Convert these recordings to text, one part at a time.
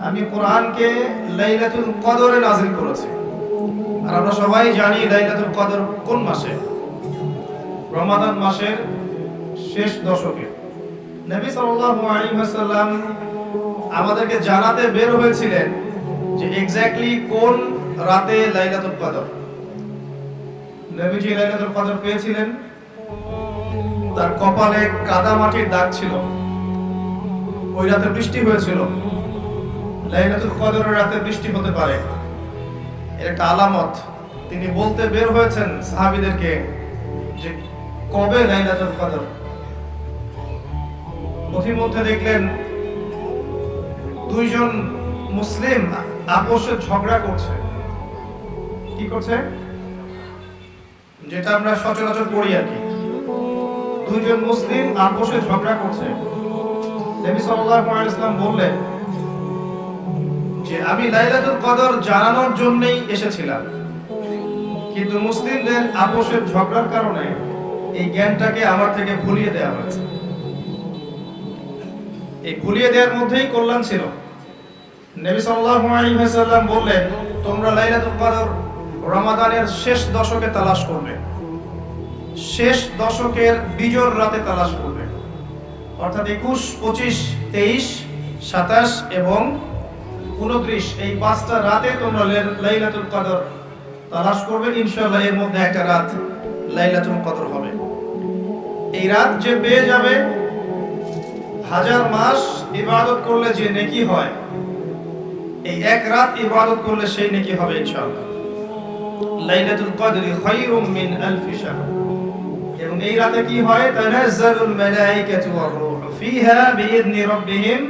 আমি কোরআনকে লাইলাতুল কদরে নাযিল করেছি। আর আমরা সবাই জানি লাইলাতুল কদর কোন মাসে? রমাদান মাসের শেষ দশকে। নবী সাল্লাল্লাহু আলাইহি ওয়াসাল্লাম আমাদেরকে জানাতে বের হয়েছিলেন যে এক্স্যাক্টলি কোন রাতে লাইলাতুল কদর। নবীজি লাইলাতুল কদর পেয়েছিলেন, তার কপালে কাদা মাটির দাগ ছিল, ওই রাতে বৃষ্টি হয়েছিল। লাইলাতুল কদরের রাতে বৃষ্টি হতে পারে, এর একটা আলামত। তিনি বলতে বের হয়েছেন সাহাবীদেরকে যে কবে লাইলাতুল কদর। পথিমধ্যে দেখলেন দুইজন মুসলিম আপোষে ঝগড়া করছে। কি করছে? যেটা আমরা সচরাচর করি আর কি। দুইজন মুসলিম আপোষে ঝগড়া করছে। নবী সাল্লাল্লাহু আলাইহি ওয়াসাল্লাম বললেন যে আমি লাইলাতুল কদর জানানোর জন্যই এসেছিলাম, কিন্তু মুসলিমদের আপোষের ঝগড়ার কারণে এই জ্ঞানটাকে আমার থেকে ভুলিয়ে দেওয়া হয়েছে। এই ভুলিয়ে দেওয়ার মধ্যেই কল্যাণ ছিল। নবী সাল্লাল্লাহু আলাইহি ওয়াসাল্লাম বললেন, তোমরা লাইলাতুল কদর রমাদানের শেষ দশকে তালাশ করবে, শেষ দশকের বিজোড় রাতে তালাশ করবে। অর্থাৎ 21, 25, 23, 27 এবং 29 এই 5টা রাতে তোমরা লাইলাতুল কদর তালাশ করবে। ইনশাআল্লাহ এর মধ্যে একটা রাত লাইলাতুল কদর হবে। এই রাত যে পেয়ে যাবে, 1000 মাস ইবাদত করলে যে নেকি হয়, এই এক রাত ইবাদত করলে সেই নেকি হবে ইনশাআল্লাহ। লাইলাতুল কদরি খায়রুম মিন আলফি শাহর। এবং এই রাতে কি হয়? তানাজ্জালুল মালায়েকাতু ওয়ার রূহু ফিহা বিইذনি রাব্বিহিম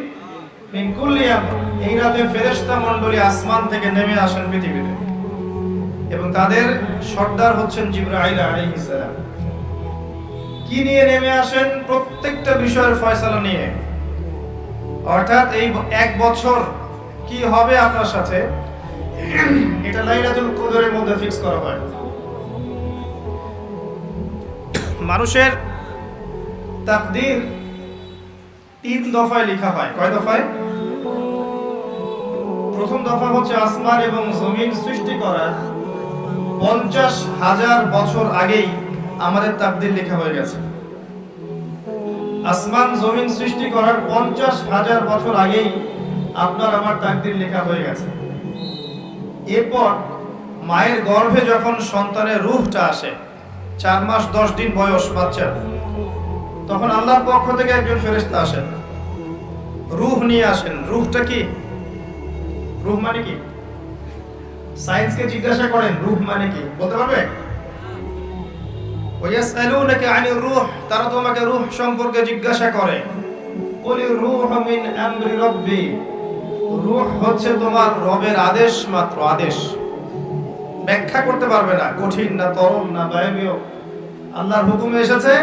মিন কুল্লি আমর। এই রাতে ফেরেশতা মণ্ডলী আসমান থেকে নেমে আসেন পৃথিবীতে, এবং তাদের সর্দার হচ্ছেন জিবরাইল আলাইহিস সালাম। কি নিয়ে নেমে আসেন? প্রত্যেকটা বিষয়ের ফয়সালা নিয়ে। অর্থাৎ এই এক বছর কি হবে আপনার সাথে, এটা লাইলাতুল কদরের মধ্যে ফিক্স করা হয়। মানুষের তাকদীর 3 দফায় লেখা হয়। কয় দফায়? প্রথম দফা হচ্ছে আসমান এবং জমিন সৃষ্টি করার 50,000 বছর আগেই আমাদের তাকদীর লেখা হয়ে গেছে। আসমান জমিন সৃষ্টি করার 50,000 বছর আগেই আপনার আমার তাকদীর লেখা হয়ে গেছে। এরপর মায়ের গর্ভে যখন সন্তানের রূহটা আসে, 4 মাস 10 দিন বয়স বাচ্চা, তখন আল্লাহর পক্ষ থেকে একজন ফেরেশতা আসেন, রূহ নিয়ে আসেন। রূহটা কি? রূহ মানে কি? সায়েন্সকে জিজ্ঞাসা করেন রূহ মানে কি, বলতে পারবে? ওয়ায়াসআলুনাকা আনির রূহ, তারা তোমাকে রূহ সম্পর্কে জিজ্ঞাসা করে। কুলির রূহু মিন আমরি রাব্বি, রূহ হচ্ছে তোমার রবের আদেশ মাত্র, আদেশ। ব্যাখ্যা করতে পারবে না, কঠিন না তরল না বায়বীয়। আল্লাহর হুকুমে এসেছে,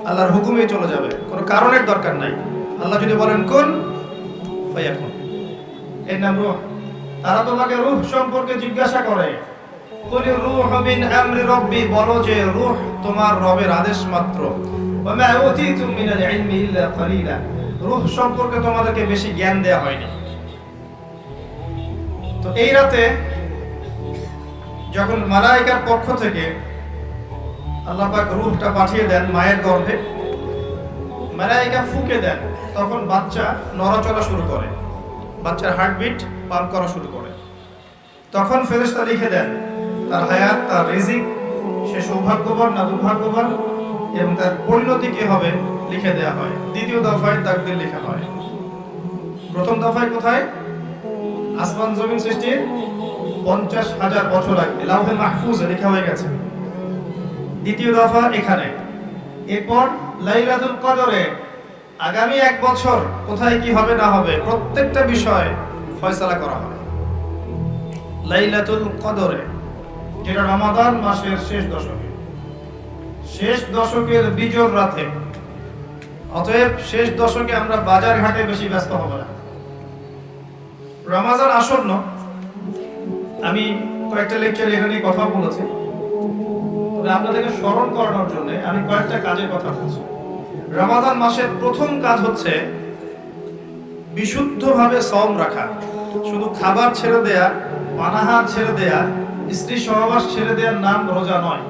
আল্লাহর হুকুমেই চলে যাবে, কোনো কারণের দরকার নাই। আল্লাহ যদি বলেন কুন ফায়াকুন, এর নাম রূহ। তারা তোমাকে রূহ সম্পর্কে জিজ্ঞাসা করে। কুলির রূহু মিন আমরি রাব্বি, বলো যে রূহ তোমার রবের আদেশ মাত্র। ওয়া মা উতীতুম মিনাল ইলমি ইল্লা কালিলা, রূহ সম্পর্কে তোমাদেরকে বেশি জ্ঞান দেয়া হয়নি। তো এই রাতে যখন মালায়েকার পক্ষ থেকে আল্লাহ পাক রূহটা পাঠিয়ে দেন মায়ের গর্ভে, মালায়েকা ফুঁকে দেন, তখন বাচ্চা নড়াচড়া শুরু করে, বাচ্চার হার্টবিট পাম্প করা শুরু করে। তখন ফেরেশতা লিখে দেন তার হায়াত, তার রিজিক, সে সৌভাগ্যবান না দুর্ভাগ্যবান, এবং তার পরিণতি কি হবে লিখে দেওয়া হয়। দ্বিতীয় দফায় তাকদীর লেখা হয়। প্রথম দফায় কোথায়? আসমান জমিন সৃষ্টির 50,000 বছর আগে লাউহে মাহফুজে লেখা হয়ে গেছে। দ্বিতীয় দফা এখানে। এরপর লাইলাতুল কদরে আগামী 1 বছর কোথায় কি হবে না হবে প্রত্যেকটা বিষয় ফয়সালা করা হয় লাইলাতুল কদরে, যেটা রমাদান মাসের শেষ দশকে, শেষ দশকের বিজোড় রাতে। অতএব শেষ দশকে আমরা বাজার ঘাটে বেশি ব্যস্ত হব না। রমাদান আসন্ন, আমি কয়েকটা লেকচার এখানে কথা বলেছি, তবে আপনাদেরকে স্মরণ করানোর জন্য আমি কয়েকটা কাজের কথা বলছি। রমাদান মাসের প্রথম কাজ হচ্ছে বিশুদ্ধভাবে সওম রাখা, শুধু খাবার ছেড়ে দেয়া, পানাহার ছেড়ে দেয়া, স্ত্রী সহবাস ছেড়ে দেওয়ার নাম রোজা নয়।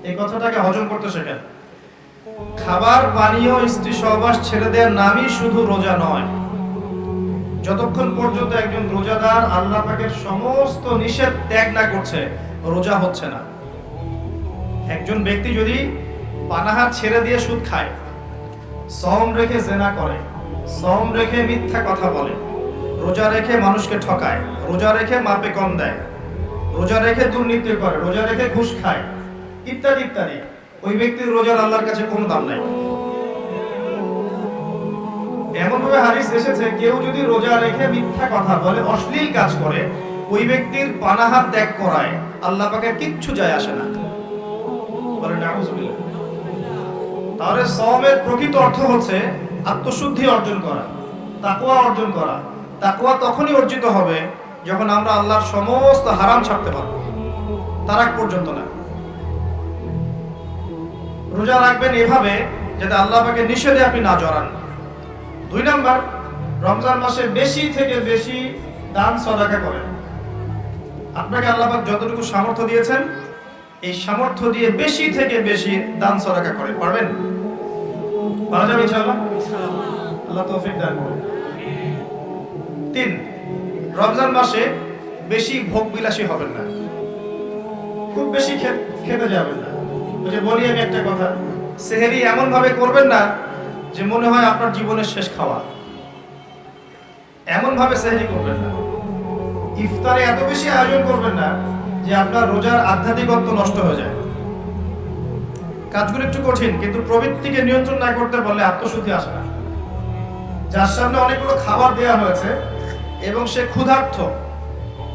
এই কথাটাকে হজম করতে শেখেন। খাবার পানীয় স্ত্রী সহবাস ছেড়ে দেওয়ার নামই শুধু রোজা নয়। যতক্ষণ পর্যন্ত একজন রোজাদার আল্লাহ পাকের সমস্ত নিষেধ ত্যাগ না করছে, রোজা হচ্ছে না। একজন ব্যক্তি যদি পানাহার ছেড়ে দিয়ে সুদ খায়, সওম রেখে জেনা করে, সওম রেখে মিথ্যা কথা বলে, রোজা রেখে মানুষকে ঠকায়, রোজা রেখে মাপে কম দেয়, রোজা রেখে দুর্নীতি করে, রোজা রেখে ঘুষ খায়, ইত্যাদি ইত্যাদি, ওই ব্যক্তির রোজার আল্লাহর কাছে কোনো দাম নাই। এমন ভাবে হাদিস এসেছে, কেউ যদি রোজা রেখে মিথ্যা কথা বলে, অশ্লীল কাজ করে, ওই ব্যক্তির পানাহার ত্যাগ করায় আল্লাহ পাকের কিচ্ছু যায় আসে না। বলেন নাউজুবিল্লাহ। তাহলে সওমের প্রকৃত অর্থ হচ্ছে আত্মশুদ্ধি অর্জন করা, তাকওয়া অর্জন করা। তাকওয়া তখনই অর্জিত হবে যখন আমরা আল্লাহর সমস্ত হারাম ছাড়তে পারবো, তার আগ পর্যন্ত না। রোজা রাখবেন এভাবে যাতে আল্লাহ পাকের নিষেধে আপনি না জড়ান। 2 নাম্বার, রমজান মাসে বেশি থেকে বেশি দান সদকা করেন। আপনাকে আল্লাহ পাক যতটুকু সামর্থ্য দিয়েছেন, এই সামর্থ্য দিয়ে বেশি থেকে বেশি দান সদকা করে। পারবেন? পারা যাবে ইনশাআল্লাহ? আল্লাহ তৌফিক দান করুন। 3, রমজান মাসে বেশি ভোগ বিলাসী হবেন না, খুব বেশি খেতে যাবেন না। ওই যে বলি আমি একটা কথা, সেহরি এমন ভাবে করবেন না যে মনে হয় আপনার জীবনের শেষ খাওয়া। এমন ভাবে সেহরি করবেন না। ইফতারে এত বেশি আয়োজন করবেন না যে আপনার রোজার আধ্যাত্মিকত্ব নষ্ট হয়ে যায়। কাজগুলো একটু কঠিন, কিন্তু প্রবৃত্তিকে নিয়ন্ত্রণ না করতে পারলে আত্মশুদ্ধি আসে না। যার সামনে অনেকগুলো খাবার দেওয়া হয়েছে এবং সে ক্ষুধার্ত,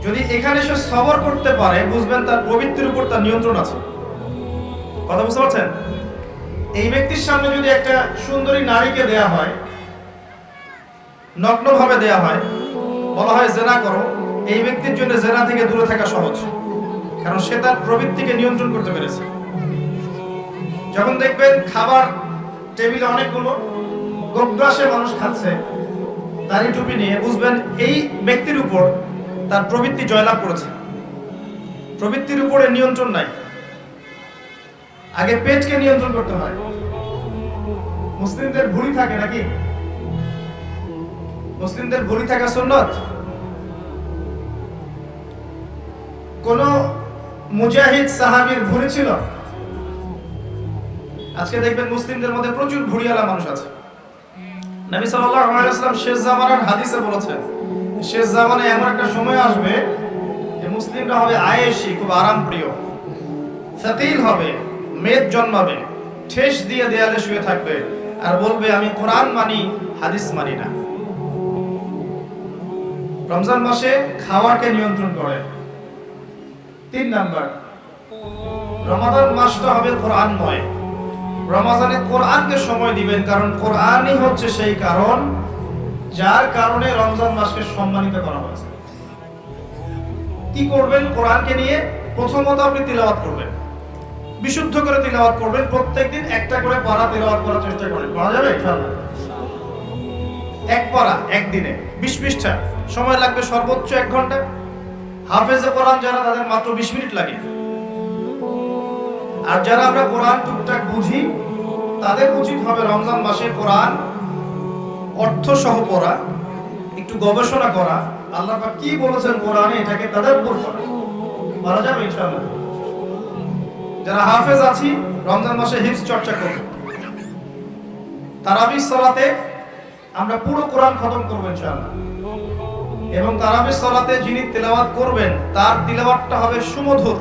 যদি এখানে সে সবর করতে পারে, বুঝবেন তার প্রবৃত্তির উপর তার নিয়ন্ত্রণ আছে। কথা বুঝতে পারছেন? এই ব্যক্তির সামনে যদি একটা সুন্দরী নারীকে দেয়া হয়, নগ্নভাবে দেয়া হয়, বলা হয় জেনা করো, এই ব্যক্তির জন্য জেনা থেকে দূরে থাকা সহজ, কারণ সে তার প্রবৃত্তিকে নিয়ন্ত্রণ করতে পেরেছে। যখন দেখবেন খাবার টেবিলে অনেকগুলো গোগ্রাসে মানুষ খাচ্ছে দাড়ি টুপি নিয়ে, বুঝবেন এই ব্যক্তির উপর তার প্রবৃত্তি জয়লাভ করেছে। প্রবৃত্তির উপরে নিয়ন্ত্রণ নাই। আগে পেটকে নিয়ন্ত্রণ করতে হয়। মুসলিমদের ভুঁড়ি থাকে নাকি? মুসলিমদের ভুঁড়ি থাকা সুন্নত। কোন মুজাহিদ সাহাবীর ভুঁড়ি ছিল? আজকে দেখবেন মুসলিমদের মধ্যে প্রচুর ভুঁড়িওয়ালা মানুষ আছে। নবী সাল্লাল্লাহু আলাইহি ওয়াসাল্লাম শেষ জামানার হাদিসে বলেছেন, শেষ জামানায় এমন একটা সময় আসবে যে মুসলিমরা হবে আয়েশি, খুব আরাম প্রিয়, ফাকিল হবে, মেদ জন্মাবে, ঠেস দিয়ে দেয়ালে শুয়ে থাকবে আর বলবে আমি কোরআন মানি, হাদিস মানি না। রমজান মাসে খাওয়াকে নিয়ন্ত্রণ করে। 3 নাম্বার, রমাদান মাসটা হবে কোরআনময়। রমজানে কোরআনকে সময় দিবেন, কারণ কোরআনই হচ্ছে সেই কারণ যার কারণে রমজান মাসকে সম্মানিত করা হয়েছে। কি করবেন কোরআনকে নিয়ে? প্রথমত আপনি তিলাওয়াত করবেন, বিশুদ্ধ করে তিলাওয়াত করবেন। প্রত্যেকদিন একটা করে পারা তিলাওয়াত করার চেষ্টা করেন। পারা যাবে ইনশাআল্লাহ? এক পারা একদিনে 20 পৃষ্ঠা, সময় লাগবে সর্বোচ্চ 1 ঘন্টা। হাফেজে কোরআন যারা, তাদের মাত্র 20 মিনিট লাগে। আর যারা আমরা কোরআন টুকটাক বুঝি, তাদের উচিত হবে রমজান মাসে কোরআন অর্থ সহ পড়া, একটু গবেষণা করা, আল্লাহ পাক কি বলেছেন কোরআনে এটাকে তাদাব্বুর করা। পারা যাবে ইনশাআল্লাহ? যারা হাফেজ আছি, রমজান মাসে হিফজ চর্চা করব। তারাবির সালাতে আমরা পুরো কোরআন খতম করব ইনশাআল্লাহ। এবং তারাবির সালাতে যিনি তেলাওয়াত করবেন, তার তিলাওয়াতটা হবে সুমধুর।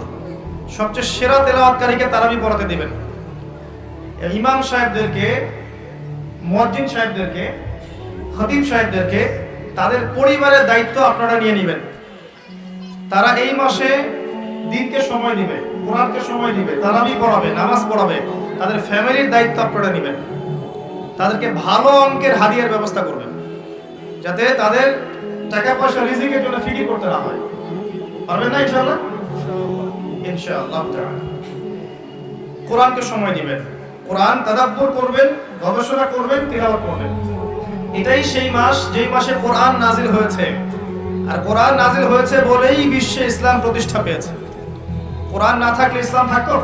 সবচেয়ে সেরা তেলাওয়াতকারীকে তারাবি পড়াতে দিবেন। ইমাম সাহেবদেরকে, মুয়াজ্জিন সাহেবদেরকে, খতিব সাহেবদেরকে, তাদের পরিবারের দায়িত্ব আপনারা নিয়ে নেবেন। তারা এই মাসে দিনকে সময় দিবে, কোরআনকে সময় দিবে, তারাবি পড়াবে, নামাজ পড়াবে, তাদের ফ্যামিলির দায়িত্ব আপনারা নেবেন। তাদেরকে ভালো অঙ্কের হাদিয়ার ব্যবস্থা করবেন, যাতে তাদের টাকা পয়সা রিজিকের জন্য ফিকির করতে না হয়। পারবেন না ইনশাআল্লাহ? ইনশাআল্লাহ তাআলা। কোরআনকে সময় দিবেন, কোরআন তাদাব্বুর করবেন, গবেষণা করবেন, তিলাওয়াত করবেন। এটাই সেই মাস যেই মাসে কোরআন নাজিল হয়েছে। আর কোরআন নাজিল হয়েছে বলেই বিশ্বে ইসলাম প্রতিষ্ঠা পেয়েছে। কোরআন না থাকলে ইসলাম থাকতো?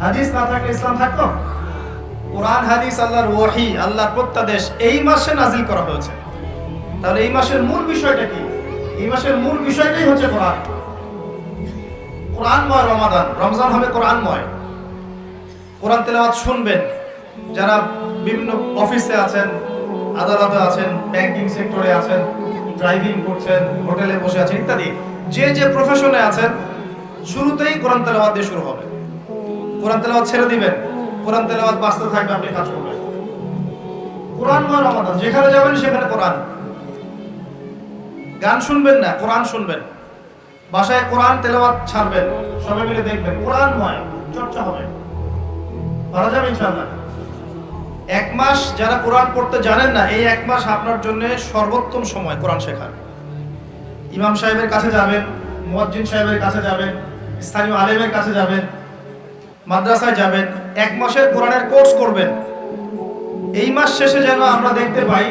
হাদিস না থাকলে ইসলাম থাকতো? কোরআন হাদিস আল্লাহর ওহী, আল্লাহর প্রত্যাদেশ এই মাসে নাজিল করা হয়েছে। তাহলে এই মাসের মূল বিষয়টা কি? এই মাসের মূল বিষয়টাই হচ্ছে কোরআন। কোরআনময় রমাদান, রমজান হবে কোরআনময়। কোরআন তেলাওয়াত শুনবেন। যারা বিভিন্ন অফিসে আছেন, আদালতে আছেন, ব্যাংকিং সেক্টরে আছেন, ড্রাইভিং করছেন, হোটেলে বসে আছেন ইত্যাদি, যে যে প্রফেশনে আছেন, শুরুতেই কোরআন তেলাওয়াত দিয়ে শুরু হবে। কোরআন তেলাওয়াত ছেড়ে দিবেন, কোরআন তেলাওয়াত বাঁচতে থাকবে, আপনি কাজ করবেন। কোরআনময় রমাদান, যেখানে যাবেন সেখানে কোরআন। গান শুনবেন না, কোরআন শুনবেন। বাসায় কোরআন তেলাওয়াত ছাড়বেন, সবাই মিলে দেখবেন, কোরআনময় চর্চা হবে। পারা যাবে ইনশাআল্লাহ। এক মাস যারা কোরআন পড়তে জানেন না, এই এক মাস আপনার জন্য সর্বোত্তম সময় কোরআন শেখার। ইমাম সাহেবের কাছে যাবেন, মুয়াজ্জিন সাহেবের কাছে যাবেন, স্থানীয় আলেমের কাছে যাবেন, মাদ্রাসায় যাবেন, এক মাসের কোরআনের কোর্স করবেন। এই মাস শেষে যেন আমরা দেখতে পাই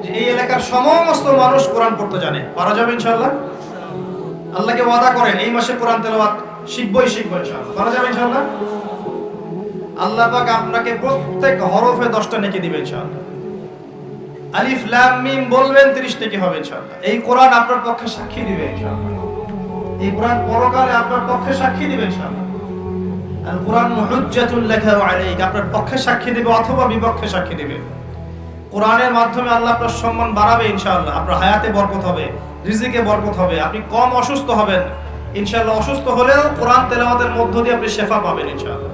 যে এই এলাকার সমস্ত মানুষ কোরআন পড়তে জানে। পারা যাবে ইনশাআল্লাহ। আল্লাহকে ওয়াদা করেন এই মাসে কোরআন তেলাওয়াত শিখবই ইনশাআল্লাহ। পারা যাবে ইনশাআল্লাহ। আল্লাহ পাক আপনাকে প্রত্যেক হরফে 10টা নেকি দিবেন ইনশাআল্লাহ। আলিফ লাম মিম বলবেন 30 নেকি হবে ইনশাআল্লাহ। এই কোরআন আপনার পক্ষে সাক্ষী দিবে ইনশাআল্লাহ। এই কোরআন পরকালে আপনার পক্ষে সাক্ষী দিবে ইনশাআল্লাহ। আল কোরআন হুজ্জাতুল লাকা ওয়া আলাইকা, আপনার পক্ষে সাক্ষী দিবে অথবা বিপক্ষে সাক্ষী দিবে। কোরআনের মাধ্যমে আল্লাহ আপনার সম্মান বাড়াবে ইনশাআল্লাহ। আপনার হায়াতে বরকত হবে, রিজিকে বরকত হবে, আপনি কম অসুস্থ হবেন ইনশাআল্লাহ। অসুস্থ হলেও কোরআন তেলাওয়াতের মধ্য দিয়ে আপনি শিফা পাবেন ইনশাআল্লাহ।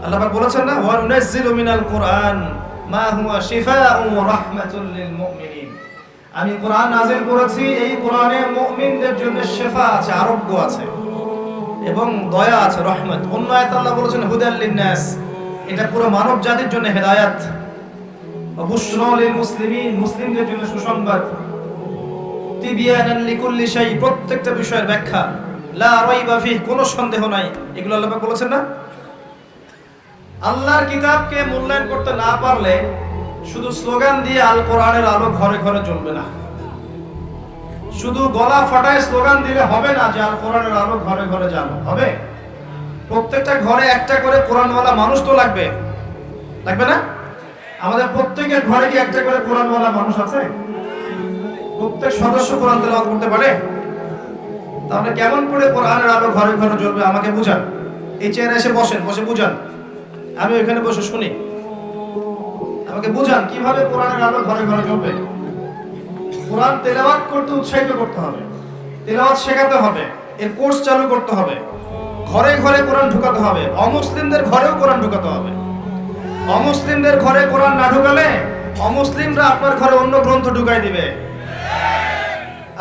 আল্লাহ পাক বলেছেন না, ওয়া নুনাজ্জিলু মিনাল কুরআন মা হুয়া শিফাউন ওয়া রাহমাতুল লিল মুমিনিন। আমি কোরআন নাযিল করেছি, এই কোরআনে মুমিনদের জন্য শিফা আছে, আরোগ্য আছে এবং দয়া আছে, রহমত। অন্য আয়াতে আল্লাহ বলেছেন হুদাল লিন-নাস, এটা পুরো মানব জাতির জন্য হেদায়েত। ওয়া বুশরা লিল মুসলিমিন, মুসলিমদের জন্য সুসংবাদ। তিবিয়ানান লিকুল্লি শাই, প্রত্যেকটা বিষয়ের ব্যাখ্যা। লা রাইবা ফিহি, কোনো সন্দেহ নাই। এগুলো আল্লাহ পাক বলেছেন না। আল্লাহর কিতাবকে মূল্যায়ন করতে না পারলে শুধু স্লোগান দিয়ে আল কোরআনের আলো ঘরে ঘরে জ্বলবে না। শুধু গলা ফাটায় স্লোগান দিলে হবে না যে আল কোরআনের আলো ঘরে ঘরে জ্বালো, হবে? প্রত্যেকটা ঘরে একটা করে কোরআনওয়ালা মানুষ তো লাগবে, লাগবে না? আমাদের প্রত্যেকের ঘরে কি একটা করে কোরআনওয়ালা মানুষ আছে? প্রত্যেক সদস্য কোরআন তেলাওয়াত করতে পারে? তাহলে কেমন করে কোরআনের আলো ঘরে ঘরে জ্বলবে আমাকে বুঝান। এই চেয়ারে এসে বসেন, বসে বুঝান, আমি ওইখানে বসে শুনি। আমাকে বুঝান কিভাবে কোরআনের আলো ঘরে ঘরে জ্বলবে। কোরআন তেলাওয়াত করতে উৎসাহিত করতে হবে, তেলাওয়াত শেখাতে হবে, এর কোর্স চালু করতে হবে, ঘরে ঘরে কোরআন ঢুকাতে হবে, অমুসলিমদের ঘরেও কোরআন ঢুকাতে হবে। অমুসলিমদের ঘরে কোরআন না ঢুকালে অমুসলিমরা আপনার ঘরে অন্য গ্রন্থ ঢুকাই দিবে।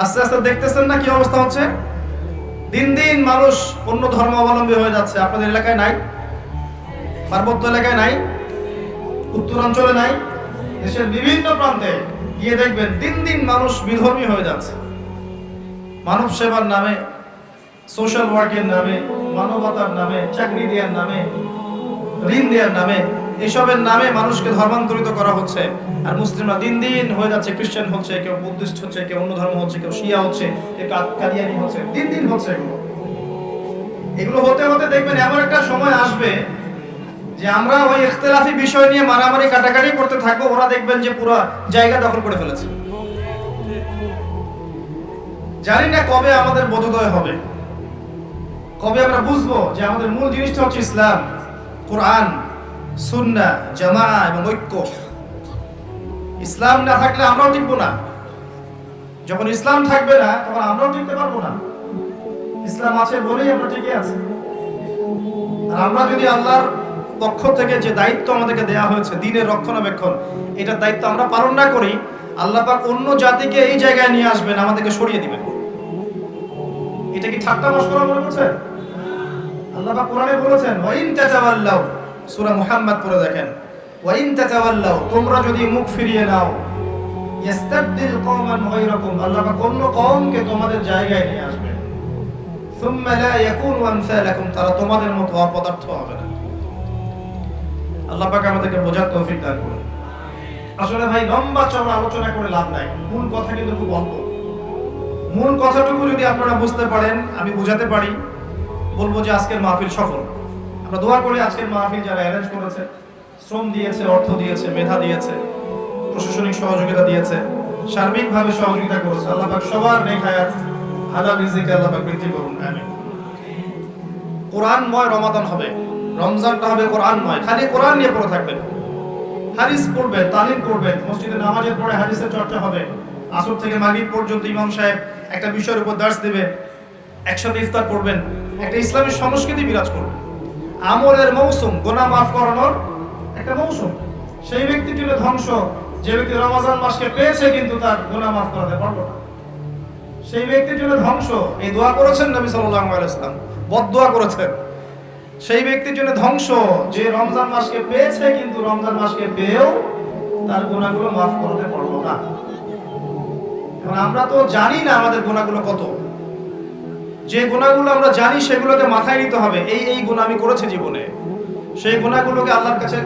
আস্তে আস্তে দেখতেছেন না কি অবস্থা হচ্ছে? দিন দিন মানুষ অন্য ধর্ম অবলম্বী হয়ে যাচ্ছে। আপনাদের এলাকায় নাই? পার্বত্য এলাকায় নাই? উত্তরাঞ্চলে নাই? দেশের বিভিন্ন প্রান্তে গিয়ে দেখবেন দিন দিন মানুষ বিধর্মী হয়ে যাচ্ছে। মানব সেবার নামে, সোশ্যাল ওয়ার্কের নামে, মানবতার নামে, চাকরি দেওয়ার নামে, ঋণ দেওয়ার নামে, এসবের নামে মানুষকে ধর্মান্তরিত করা হচ্ছে। আর মুসলিমরা দিন দিন হয়ে যাচ্ছে খ্রিস্টান হচ্ছে, কেউ বুদ্ধিস্ট হচ্ছে, কেউ অন্য ধর্ম হচ্ছে, কেউ শিয়া হচ্ছে, কেউ কাদিয়ানি হচ্ছে, দিন দিন হচ্ছে এগুলো হতে হতে দেখবেন এমন একটা সময় আসবে যে আমরা ওই ইখতিলাফি বিষয় নিয়ে মারামারি কাটাকাটি করতে থাকবো, ওরা দেখবেন যে পুরো জায়গা দখল করে ফেলেছে। জানি না কবে আমাদের বোধোদয় হবে, কবে আমরা বুঝবো যে আমাদের মূল জিনিসটা হচ্ছে ইসলাম, কোরআন, সুন্নাহ, জামাআহ এবং ঐক্য। ইসলাম না থাকলে আমরাও টিকবো না। যখন ইসলাম থাকবে না তখন আমরাও টিকতে পারবো না। ইসলাম আছে বলেই আমরা টিকে আছি। আর আমরা যদি আল্লাহর পক্ষ থেকে যে দায়িত্ব আমাদেরকে দেওয়া হয়েছে দ্বীনের রক্ষণাবেক্ষণ, এটার দায়িত্ব আমরা পালন না করি, আল্লাহ পাক অন্য জাতিকে এই জায়গায় নিয়ে আসবেন, আমাদেরকে সরিয়ে দিবেন। এটা কি ঠাট্টা মশকরা মনে করছেন? আল্লাহ পাক কোরআনে বলেছেন ওয়া ইন তাতাওয়াল্লাউ, সূরা মুহাম্মদ পড়ে দেখেন, ওয়া ইন তাতাওয়াল্লাউ, তোমরা যদি মুখ ফিরিয়ে নাও, ইস্তাবদিল কওমান গায়রাকুম, আল্লাহ পাক অন্য কওমকে তোমাদের জায়গায় নিয়ে আসবেন। সুম্মা লা ইয়াকুনু আমসালাকুম, তারা তোমাদের মতো অপদার্থ হবে না। আল্লাহ পাক আমাদেরকে বোঝার তৌফিক দান করুন। আসলে ভাই লম্বা চওড়া আলোচনা করে লাভ নাই, মূল কথা কিন্তু খুব অল্প। মূল কথাটুকু যদি আপনারা বুঝতে পারেন, আমি বুঝাতে পারি, বলবো যে আজকের মাহফিল সফল। আমরা দোয়া করি আজকের মাহফিল যারা অ্যারেঞ্জ করেছে, শ্রম দিয়েছে, অর্থ দিয়েছে, মেধা দিয়েছে, প্রশাসনিক সহযোগিতা দিয়েছে, সার্বিকভাবে সহযোগিতা করেছে, আল্লাহ পাক সবার নেক হায়াত হালাল রিজিক আল্লাহ পাক বৃদ্ধি করুন, আমিন। কোরআনময় রমাদান হবে, রমজানটা হবে কোরআনময়। খালি কোরআন নিয়ে পড়ে থাকবেন, হাদিস পড়বেন, তালিম করবেন, মসজিদে নামাজের পরে হাদিসের চর্চা হবে, আসর থেকে মাগরিব পর্যন্ত ইমাম সাহেব একটা বিষয়ের উপর দার্স দেবে, একসাথে ইফতার করবেন, একটা ইসলামী সংস্কৃতি বিরাজ করবে। আমলের মৌসুম, গুনাহ মাফ করানোর একটা মৌসুম। সেই ব্যক্তির জন্য ধ্বংস যে ব্যক্তি রমজান মাসকে পেয়েছে কিন্তু তার গুনাহ মাফ করাতে পারলো না। সেই ব্যক্তির জন্য ধ্বংস, এই দোয়া করেছেন নবী সাল্লাল্লাহু আলাইহি ওয়াসাল্লাম, বদদোয়া করেছেন। সেই ব্যক্তির জন্য ধ্বংস যে রমজান মাসকে পেয়েছে কিন্তু রমজান মাসকে পেয়েও তার গুনাহগুলো মাফ করতে পারলো না। কারণ আমরা তো জানি না আমাদের গুনাহগুলো কত। যে গুনাহগুলো আমরা জানি সেগুলোকে মাথায় নিতে হবে, এই গুনাহ আমি করেছি জীবনে। সেই গুনাহগুলোকে আল্লাহর কাছে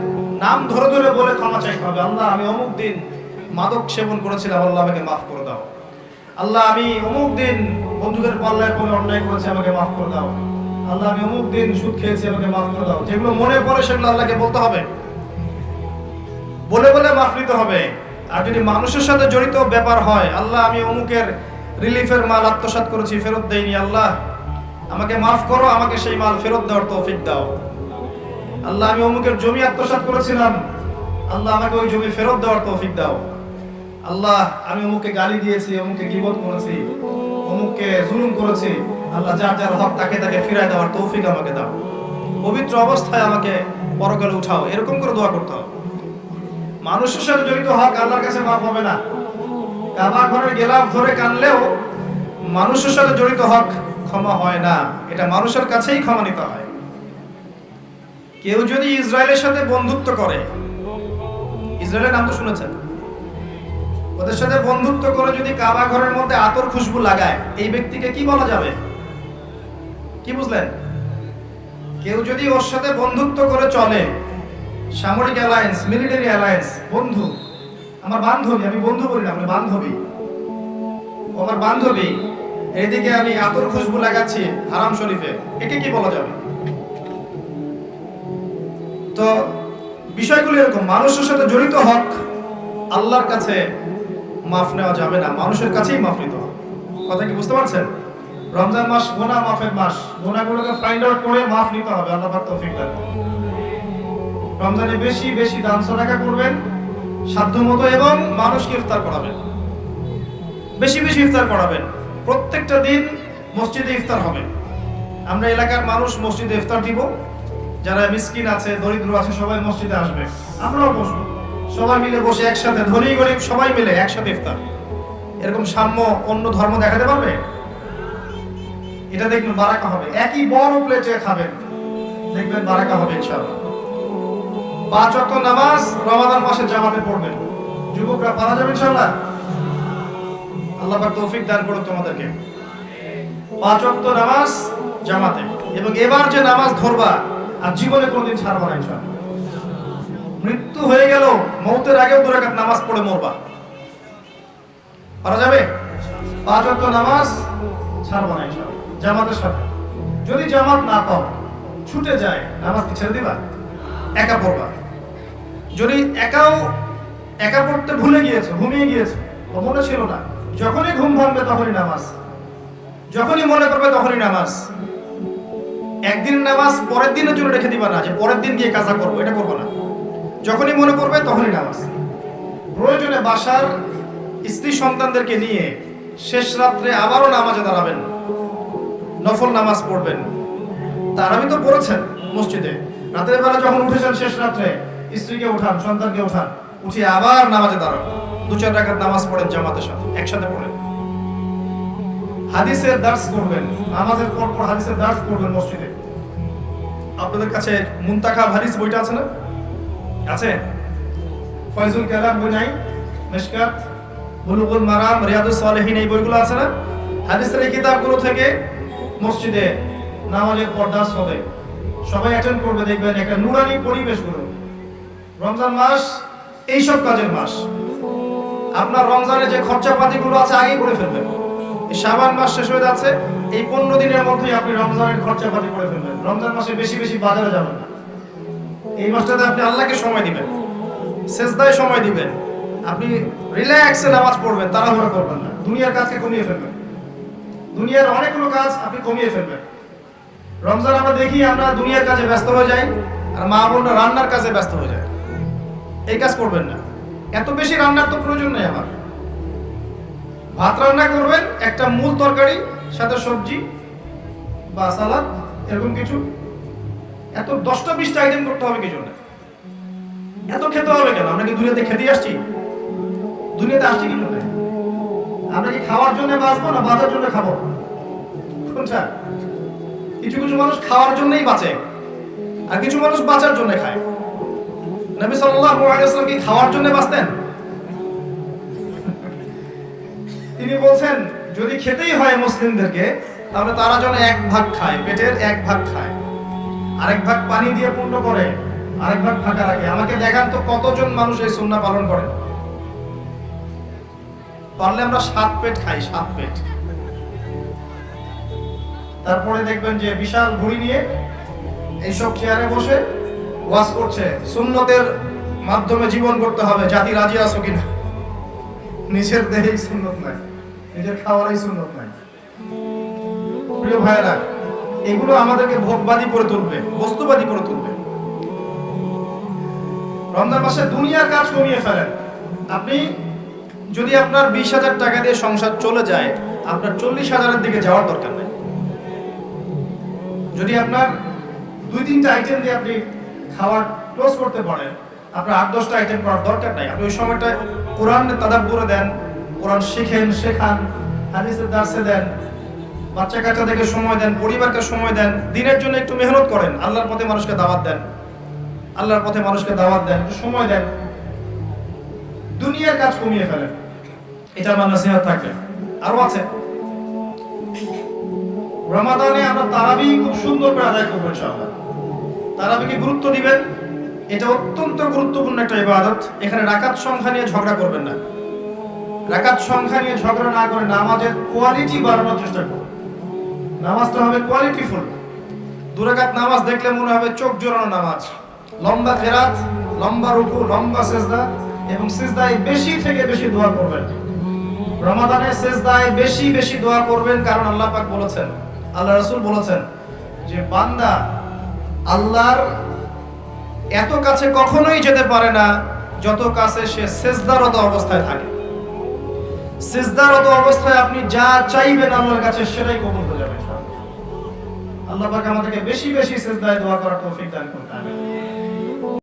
নাম ধরে ধরে বলে ক্ষমা চাইতে হবে। আল্লাহ, আমি অমুক দিন মাদক সেবন করেছিলাম, আল্লাহ আমাকে মাফ করে দাও। আল্লাহ, আমি অমুক দিন বন্ধুদের পাল্লায় পড়ে অন্যায় করেছি, আমাকে মাফ করে দাও। আল্লাহ, আমি অমুক দিন সুদ খেয়েছি, আমাকে মাফ করে দাও। যেগুলো মনে পড়ে সেগুলো আল্লাহকে বলতে হবে, বলে বলে মাফ নিতে হবে। আর যদি মানুষের সাথে জড়িত ব্যাপার হয়, আল্লাহ, আমি অমুকের রিলিফের মাল আত্মসাৎ করেছি, ফেরত দেইনি, আল্লাহ আমাকে মাফ করো, আমাকে সেই মাল ফেরত দেওয়ার তৌফিক দাও। আল্লাহ, আমি অমুকের জমি আত্মসাৎ করেছিলাম, আল্লাহ আমাকে ওই জমি ফেরত দেওয়ার তৌফিক দাও। আল্লাহ, আমি অমুককে গালি দিয়েছি, অমুককে গীবত করেছি, অমুককে জুলুম করেছি, আল্লাহ যার যার হক তাকে তাকে ফিরায় দেওয়ার তৌফিক আমাকে দাও। পবিত্র অবস্থায় আমাকে পরকালে উঠাও, এরকম করে দোয়া করতে হবে। মানুষের সাথে জড়িত হক আল্লাহর কাছে মাফ হবে না। কাবা ঘরের গেলাফ ধরে কানলেও মানুষের সাথে জড়িত হক ক্ষমা হয় না, এটা মানুষের কাছেই ক্ষমা নিতে হয়। কেউ যদি ইসরায়েলের সাথে বন্ধুত্ব করে, ইসরায়েলের নাম তো শুনেছেন, ওদের সাথে বন্ধুত্ব করে যদি কাবা ঘরের মধ্যে আতর খুশবু লাগায়, এই ব্যক্তিকে কি বলা যাবে? কি বুঝলেন? কেউ যদি ওর সাথে বন্ধুত্ব করে চলে, সামরিক অ্যালায়েন্স, মিলিটারি অ্যালায়েন্স, বন্ধু, আমার বান্ধবী, আমি বন্ধু বলি না, আমি বান্ধবী, আমার বান্ধবী, এইদিকে আমি আতর খুশবু লাগাচ্ছি হারাম শরীফে, একে কি বলা যাবে? তো বিষয়গুলো এরকম, মানুষের সাথে জড়িত হক আল্লাহর কাছে মাফ নেওয়া যাবে না, মানুষের কাছেই মাফ নিতে হবে। কথা কি বুঝতে পারছেন? রমজান মাস গুনাহ মাফের মাস, গুনাহগুলোকে ফাইন্ড আউট করে মাফ নিতে হবে, আল্লাহ পাক তৌফিক দান করুন। রমজানে বেশি বেশি দান সদকা করবেন সাধ্যমতো, এবং মানুষকে ইফতার করাবেন, বেশি বেশি ইফতার করাবেন। প্রত্যেকটা দিন মসজিদে ইফতার হবে। আমরা এলাকার মানুষ মসজিদে ইফতার দিব, যারা মিসকিন আছে, দরিদ্র আছে, সবাই মসজিদে আসবে, আমরাও বসবো, সবাই মিলে বসে একসাথে, ধনী গরিব সবাই মিলে একসাথে ইফতার। এরকম সাম্য অন্য ধর্ম দেখাতে পারবে? এটা দেখবেন বারাকা হবে। একই বড় প্লেটে খাবেন, দেখবেন বারাকা হবে ইনশাআল্লাহ। 5 ওয়াক্ত নামাজ রমাদান মাসে জামাতে পড়বেন, যুবকরা পারা যাবে ইনশাআল্লাহ। আল্লাহ পাক তৌফিক দান করুন তোমাদেরকে। 5 ওয়াক্ত নামাজ জামাতে, এবং এবার যে নামাজ ধরবা আর জীবনে কোনোদিন ছাড়বা না ইনশাআল্লাহ। মৃত্যু হয়ে গেল, মৌতের আগেও 2 রাকাত নামাজ পড়ে মরবা, পারা যাবে? 5 ওয়াক্ত নামাজ ছাড়বা না ইনশাআল্লাহ, জামাতের সাথে। যদি জামাত না পাও, ছুটে যায়, নামাজ কি ছেড়ে দিবা? একা পড়বা। যদি একা পড়তে ভুলে গিয়েছো, ঘুমিয়ে গিয়েছো, মনে ছিল না, যখনই ঘুম ভাঙবে তখনই নামাজ, যখনই মনে করবে তখনই নামাজ। একদিন নামাজ পরের দিনের জন্য রেখে দিবা না, যে পরের দিন গিয়ে কাজা করবো, এটা করবো না। যখনই মনে করবে তখনই নামাজ। প্রয়োজনে বাসার স্ত্রী সন্তানদেরকে নিয়ে শেষ রাত্রে আবারও নামাজে দাঁড়াবেন, নফল নামাজ পড়বেন। তারাবি তো পড়েছেন মসজিদে, রাতের বেলা যখন উঠেছেন শেষ রাত্রে, স্ত্রীকে উঠান, সন্তানকে উঠান, উঠিয়ে আবার নামাজে দাঁড়ান, 2-4 রাকাত নামাজ পড়েন জামাতের সাথে, একসাথে পড়েন। হাদিসের দার্স করবেন, নামাজের পর পর হাদিসের দার্স করবেন মসজিদে। আপনাদের কাছে মুনতাখাব হাদিস বইটা আছে না? আছে? ফয়জুল কালাম বই নাই? মিশকাত, বুলুগুল মারাম, রিয়াদুস সালেহিন, এই বইগুলো আছে না? হাদিসের এই কিতাবগুলো থেকে মসজিদে নামাজের পর দার্স হবে, সবাই অ্যাটেন্ড করবে, দেখবেন একটা নূরানি পরিবেশ গুলো। রমজান মাস এইসব কাজের মাস। আপনার রমজানে যে খরচাপাতিগুলো আছে আগে করে ফেলবেন। এই শাবান মাস শেষ হয়ে যাচ্ছে, এই 15 দিনের মধ্যেই আপনি রমজানের খরচাপাতি করে ফেলবেন। রমজান মাসে বেশি বেশি বাজারে যাবেন না। এই মাসটাতে আপনি আল্লাহকে সময় দিবেন, সেজদায় সময় দিবেন, আপনি রিল্যাক্সে নামাজ পড়বেন, তাড়াহুড়া করবেন না। দুনিয়ার কাজকে কমিয়ে ফেলবেন, দুনিয়ার অনেকগুলো কাজ আপনি কমিয়ে ফেলবেন। রমজান আমরা দেখি আমরা দুনিয়ার কাজে ব্যস্ত হয়ে যাই, আর মা বোনরা রান্নার কাজে ব্যস্ত হয়ে যায়। এই কাজ করবেন না। এত বেশি রান্নার তো প্রয়োজন নেই। আমার ভাত রান্না করবেন, একটা মূল তরকারি সাথে সবজি বা সালাদ, এরকম কিছু। এত 10টা 20টা আইটেম করতে হবে কিছু না। এত খেতে হবে কেন? আমরা কি দুনিয়াতে খেতে আসছি? দুনিয়াতে আসছি কি জন্য? আমরা কি খাওয়ার জন্য বাঁচবো না বাঁচার জন্য খাবো? কোনটা? কিছু কিছু মানুষ খাওয়ার জন্যই বাঁচে, আর কিছু মানুষ বাঁচার জন্য খায়। নবী সাল্লাল্লাহু আলাইহি ওয়াসাল্লাম কি খাওয়ার জন্য বাঁচতেন? তিনি বলছেন যদি খেতেই হয় মুসলিমদেরকে, তাহলে তারা যেন 1 ভাগ খায়, পেটের 1 ভাগ খায়, আরেক ভাগ পানি দিয়ে পূর্ণ করে, আরেক ভাগ ফাঁকা রাখে। আমাকে দেখান তো কতজন মানুষ এই সুন্নাহ পালন করে। পারলে আমরা 7 পেট খাই, 7 পেট। তারপরে দেখবেন যে বিশাল ভুঁড়ি নিয়ে এইসব চেয়ারে বসে ওয়াজ করছে, সুন্নতের মাধ্যমে জীবন করতে হবে, জাতি রাজি আছো কিনা? নিজের দেহেই সুন্নত নাই, নিজের খাওয়ারই সুন্নত নাই। প্রিয় ভাইরা, এগুলো আমাদেরকে ভোগবাদী করে তুলবে, বস্তুবাদী করে তুলবে। রমজান মাসে দুনিয়ার কাজ কমিয়ে ফেলেন। আপনি যদি আপনার 20,000 টাকা দিয়ে সংসার চলে যায়, আপনার 40,000-এর দিকে যাওয়ার দরকার নেই। যদি আপনার 2-3টা আইটেম দিয়ে আপনি খাওয়ার ক্লোজ করতে পারেন, আপনার 8-10টা আইটেম করার দরকার নাই। আপনি ওই সময়টা কোরআন তাদাব্বুরে দেন, কোরআন শিখেন, শেখান, হাদিসের দার্সে দেন, বাচ্চা কাচ্চাদেরকে সময় দেন, পরিবারকে সময় দেন, দিনের জন্য একটু মেহনত করেন, আল্লাহর পথে মানুষকে দাওয়াত দেন, আল্লাহর পথে মানুষকে দাওয়াত দেন, একটু সময় দেন। দুনিয়ার কাজ কমিয়ে ফেলেন। এটা আমার নসিহত থাকবে। আরো আছে, রমাদানে আমরা তারাবি খুব সুন্দর করে আদায় করবো ইনশাআল্লাহ। তারাবিকে গুরুত্ব দিবেন, এটা অত্যন্ত গুরুত্বপূর্ণ একটা ইবাদত। এখানে রাকাত সংখ্যা নিয়ে ঝগড়া করবেন না। রাকাত সংখ্যা নিয়ে ঝগড়া না করে নামাজের কোয়ালিটি বাড়ানোর চেষ্টা করুন। নামাজটা হবে কোয়ালিটিফুল। 2 রাকাত নামাজ দেখলে মনে হবে চোখ জোড়ানো নামাজ, লম্বা কেরাত, লম্বা রুকু, লম্বা সিজদা, এবং সিজদায় বেশি থেকে বেশি দোয়া করবেন। রমাদানে সিজদায় বেশি বেশি দোয়া করবেন, কারণ আল্লাহ পাক বলেছেন, আল্লাহ রাসূল বলেছেন যে বান্দা আল্লাহর এত কাছে কখনোই যেতে পারে না যত কাছে সে সিজদারত অবস্থায় থাকে। সিজদারত অবস্থায় আপনি যা চাইবেন আল্লাহর কাছে সেটাই কবুল হয়ে যাবে ইনশাআল্লাহ। আল্লাহ পাক আমাদেরকে বেশি বেশি সিজদায় দোয়া করার তৌফিক দান করুন। আমিন।